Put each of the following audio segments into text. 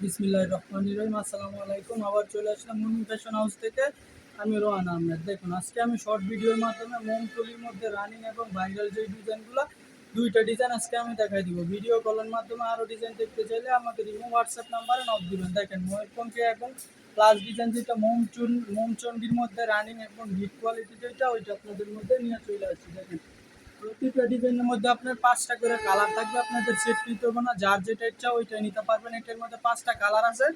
বিসমিল্লাহির রহমানির রহিম। আসসালামু আলাইকুম। আবার চলে আসলাম মুনমি ফ্যাশন হাউস থেকে। আমি রোহান আহমেদ। দেখুন, আজকে আমি শর্ট ভিডিওর মাধ্যমে মোমতুলির মধ্যে রানিং এবং ভাইরাল যে ডিজাইনগুলো, দুইটা ডিজাইন আজকে আমি দেখাই দিব। ভিডিও কলের মাধ্যমে আরও ডিজাইন দেখতে চাইলে আমাদের ইমো হোয়াটসঅ্যাপ নাম্বারে নক দিবেন। দেখেন, ময়ূরপঙ্খী এবং প্লাস ডিজাইন যেটা মোমচন্ডির মধ্যে রানিং এবং হিট কোয়ালিটি যেটা, ওইটা আপনাদের মধ্যে নিয়ে চলে আসছি। দেখেন, প্রতিটা ডিজাইনের মধ্যে আপনার 5টা করে কালার থাকবে। আপনাদের সেট নিতে হবে না, যার যেটা ইচ্ছা ওইটাই নিতে পারবেন। এটার মধ্যে 5টা কালার আছে,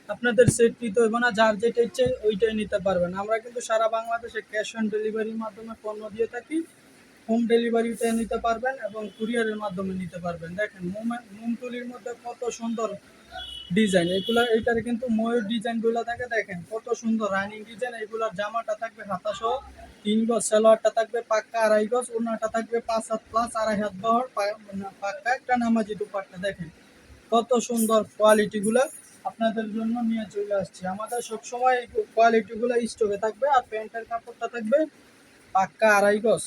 আপনাদের সেট নিতে হবে না, যার যেটা ইচ্ছে ওইটাই নিতে পারবেন। আমরা কিন্তু সারা বাংলাদেশে ক্যাশ অন ডেলিভারির মাধ্যমে পণ্য দিয়ে থাকি। হোম ডেলিভারিতে নিতে পারবেন এবং কুরিয়ারের মাধ্যমে নিতে পারবেন। দেখেন, মোমতুলির মধ্যে কত সুন্দর ডিজাইন, এইটার কিন্তু ময়ূর ডিজাইনগুলো থাকে। দেখেন কত সুন্দর রানিং ডিজাইন। এইগুলোর জামাটা থাকবে হাতা সহ 3 গজ, সালোয়ারটা থাকবে পাক্কা 2.5 গজ, ওড়নাটা থাকবে 5 হাত প্লাস 2.5 হাত বহর, পাক্কা একটা নামাজি দুপাট্টা। দেখেন কত সুন্দর কোয়ালিটিগুলো আপনাদের জন্য নিয়ে চলে আসছে। আমাদের সবসময় এই কোয়ালিটিগুলো স্টকে থাকবে। আর প্যান্টের কাপড়টা থাকবে পাক্কা 2.5 গজ।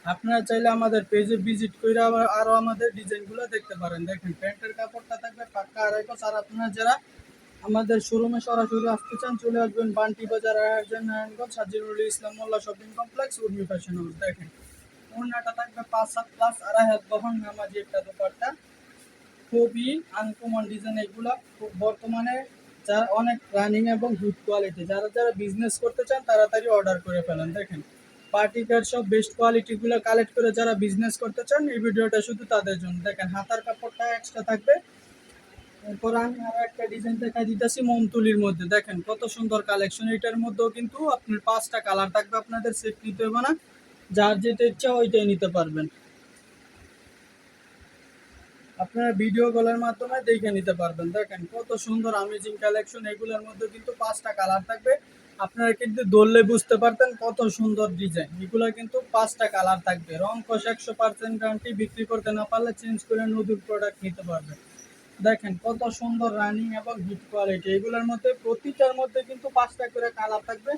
আপনারা চাইলে আমাদের পেজে ভিজিট করে আরও আমাদের ডিজাইনগুলো দেখতে পারেন। দেখেন, প্যান্টের কাপড়টা থাকবে পাক্কা 2.5 গজ। আর আপনারা যারা আমাদের শোরুমে সরাসরি আসতে চান, চলে আসবেন Banti Bazar, Narayanganj, Sajirul Islam Molla shopping complex, Urmi fashion house. দেখেন, ওড়নাটা থাকবে 5 হাত প্লাস 2.5 হাত বহর, নামাজি একটা দোপাট্টা। খুবই আনকমন ডিজাইন এগুলো, খুব বর্তমানে যারা অনেক রানিং এবং গুড কোয়ালিটি, যারা বিজনেস করতে চান তাড়াতাড়ি অর্ডার করে ফেলেন। দেখেন, পার্টিকার সব বেস্ট কোয়ালিটিগুলো কালেক্ট করে যারা বিজনেস করতে চান, এই ভিডিওটা শুধু তাদের জন্য। দেখেন, হাতার কাপড়টা এক্সট্রা থাকবে। এরপর আমি আরো একটা ডিজাইন দেখাই দিতেছি মোমতুলির মধ্যে। দেখেন কত সুন্দর কালেকশন। এটার মধ্যেও কিন্তু আপনার 5টা কালার থাকবে, আপনাদের সেট নিতে হবে না, যার যেটা ইচ্ছা ওইটাই নিতে পারবেন। আপনারা ভিডিও কলের মাধ্যমে দেখে নিতে পারবেন। দেখেন কত সুন্দর আমেজিং কালেকশন। এগুলোর মধ্যে কিন্তু 5টা কালার থাকবে। আপনারা কিন্তু ধরলে বুঝতে পারতেন কত সুন্দর ডিজাইন। এগুলো কিন্তু 5টা কালার থাকবে। রং কষ 100% গ্যারান্টি। বিক্রি করতে না পারলে চেঞ্জ করে নতুন প্রোডাক্ট নিতে পারবেন। দেখেন কত সুন্দর রানিং এবং হিট কোয়ালিটি। এগুলোর মধ্যে প্রতিটার মধ্যে কিন্তু 5টা করে কালার থাকবে।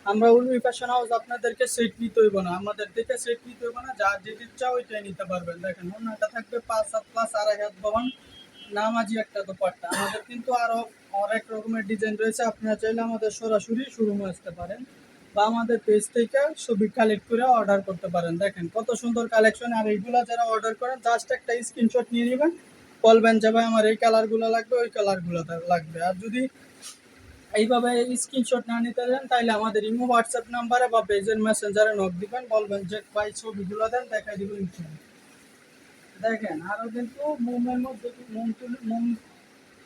আমরা উর্মি ফ্যাশন হাউস আপনাদেরকে সেট নিতে হইব না, আমাদের থেকে সেট নিতে হইব না, যার যেটি ইচ্ছা ওইটাই নিতে পারবেন। দেখেন, ওনাটা থাকবে 5 হাত প্লাস 2.5 হাত বহন, নামাজি একটা দোপাট্টা। আমাদের কিন্তু আরো অনেক রকমের ডিজাইন রয়েছে। আপনারা চাইলে আমাদের সরাসরি শোরুমে আসতে পারেন বা আমাদের পেজ থেকে ছবি কালেক্ট করে অর্ডার করতে পারেন। দেখেন কত সুন্দর কালেকশন। আর এইগুলা যারা অর্ডার করেন, জাস্ট একটা স্ক্রিনশট নিয়ে নেবেন, বলবেন যে ভাই আমার এই কালারগুলো লাগবে, ওই কালারগুলো লাগবে। আর যদি এইভাবে স্ক্রিনশট না নিতে দেন, তাইলে আমাদের ইমো হোয়াটসঅ্যাপ নাম্বারে বা পেজের মেসেঞ্জারে নক দিবেন, বলবেন যে ভাই ছবিগুলো দেন, দেখাই দিব ইনশাআল্লাহ। দেখেন, আরও কিন্তু মোমের মধ্যে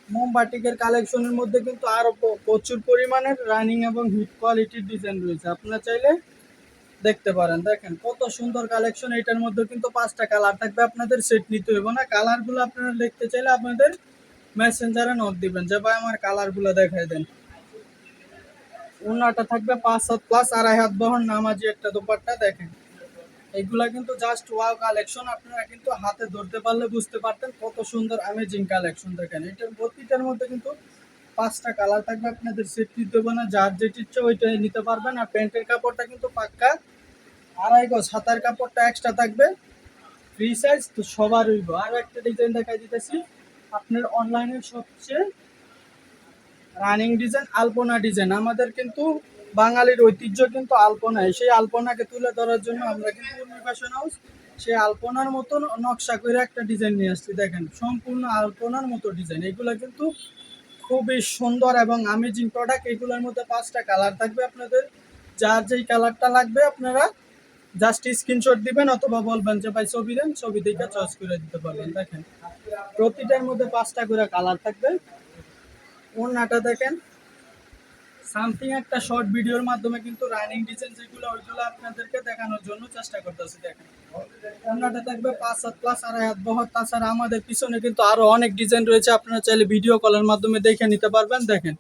মোমবাটিকের কালেকশনের মধ্যে কিন্তু আরও প্রচুর পরিমাণের রানিং এবং হিট কোয়ালিটির ডিজাইন রয়েছে, আপনারা চাইলে দেখতে পারেন। দেখেন কত সুন্দর কালেকশন। এটার মধ্যে কিন্তু 5টা কালার থাকবে, আপনাদের সেট নিতে হবে না। কালারগুলো আপনারা দেখতে চাইলে আপনাদের মেসেঞ্জারে নক দিবেন যে ভাই আমার কালারগুলো দেখাই দেন। ওড়নাটা থাকবে 5 হাত প্লাস 2.5 হাত বহর, নামাজি একটা দোপাট্টা। দেখেন, এইগুলা কিন্তু জাস্ট ওয়াও কালেকশন। আপনারা কিন্তু হাতে ধরতে পারলে বুঝতে পারতেন কত সুন্দর অ্যামেজিং কালেকশন। দেখেন, এটার প্রতিটার মধ্যে কিন্তু 5টা কালার থাকবে, আপনাদের সেট নিতে হবে না, যার যেটি ইচ্ছে ওইটাই নিতে পারবেন। আর প্যান্টের কাপড়টা কিন্তু পাক্কা 2.5 গজ, হাতার কাপড়টা এক্সট্রা থাকবে, ফ্রি সাইজ তো সবার হইব। আরও একটা ডিজাইন দেখাই দিতেছি, আপনার অনলাইনের সবচেয়ে রানিং ডিজাইন আলপনা ডিজাইন। আমাদের কিন্তু বাঙালির ঐতিহ্য কিন্তু আলপনায়, সেই আলপনাকে তুলে ধরার জন্য আমরা কিন্তু উর্মি ফ্যাশন হাউস সেই আলপনার মতো নকশা করে একটা ডিজাইন নিয়ে আসছি। দেখেন, সম্পূর্ণ আলপনার মতো ডিজাইন। এগুলো কিন্তু খুবই সুন্দর এবং আমেজিং প্রোডাক্ট। এগুলোর মধ্যে 5টা কালার থাকবে, আপনাদের যার যেই কালারটা লাগবে আপনারা জাস্ট স্ক্রিনশট দিবেন অথবা বলবেন যে ভাই ছবি দেন, ছবি দেখে চয়েস করে দিতে পারবেন। দেখেন, প্রতিটার মধ্যে 5টা করে কালার থাকবে। ওড়নাটা দেখেন, সামথিং একটা শর্ট ভিডিওর মাধ্যমে কিন্তু রানিং ডিজাইন যেগুলো ওইগুলো আপনাদেরকে দেখানোর জন্য চেষ্টা করতেছি। দেখেন, ওড়নাটা থাকবে 5 হাত প্লাস 2.5 হাত বহর। তাছাড়া আমাদের পিছনে কিন্তু আরো অনেক ডিজাইন রয়েছে, আপনারা চাইলে ভিডিও কলের মাধ্যমে দেখে নিতে পারবেন। দেখেন,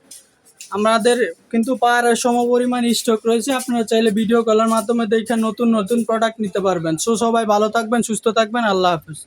আমাদের কিন্তু পাহাড়ের সমপরিমাণ স্টক রয়েছে, আপনারা চাইলে ভিডিও কলের মাধ্যমে দেখে নতুন নতুন প্রোডাক্ট নিতে পারবেন। সো সবাই ভালো থাকবেন, সুস্থ থাকবেন, আল্লাহ হাফেজ।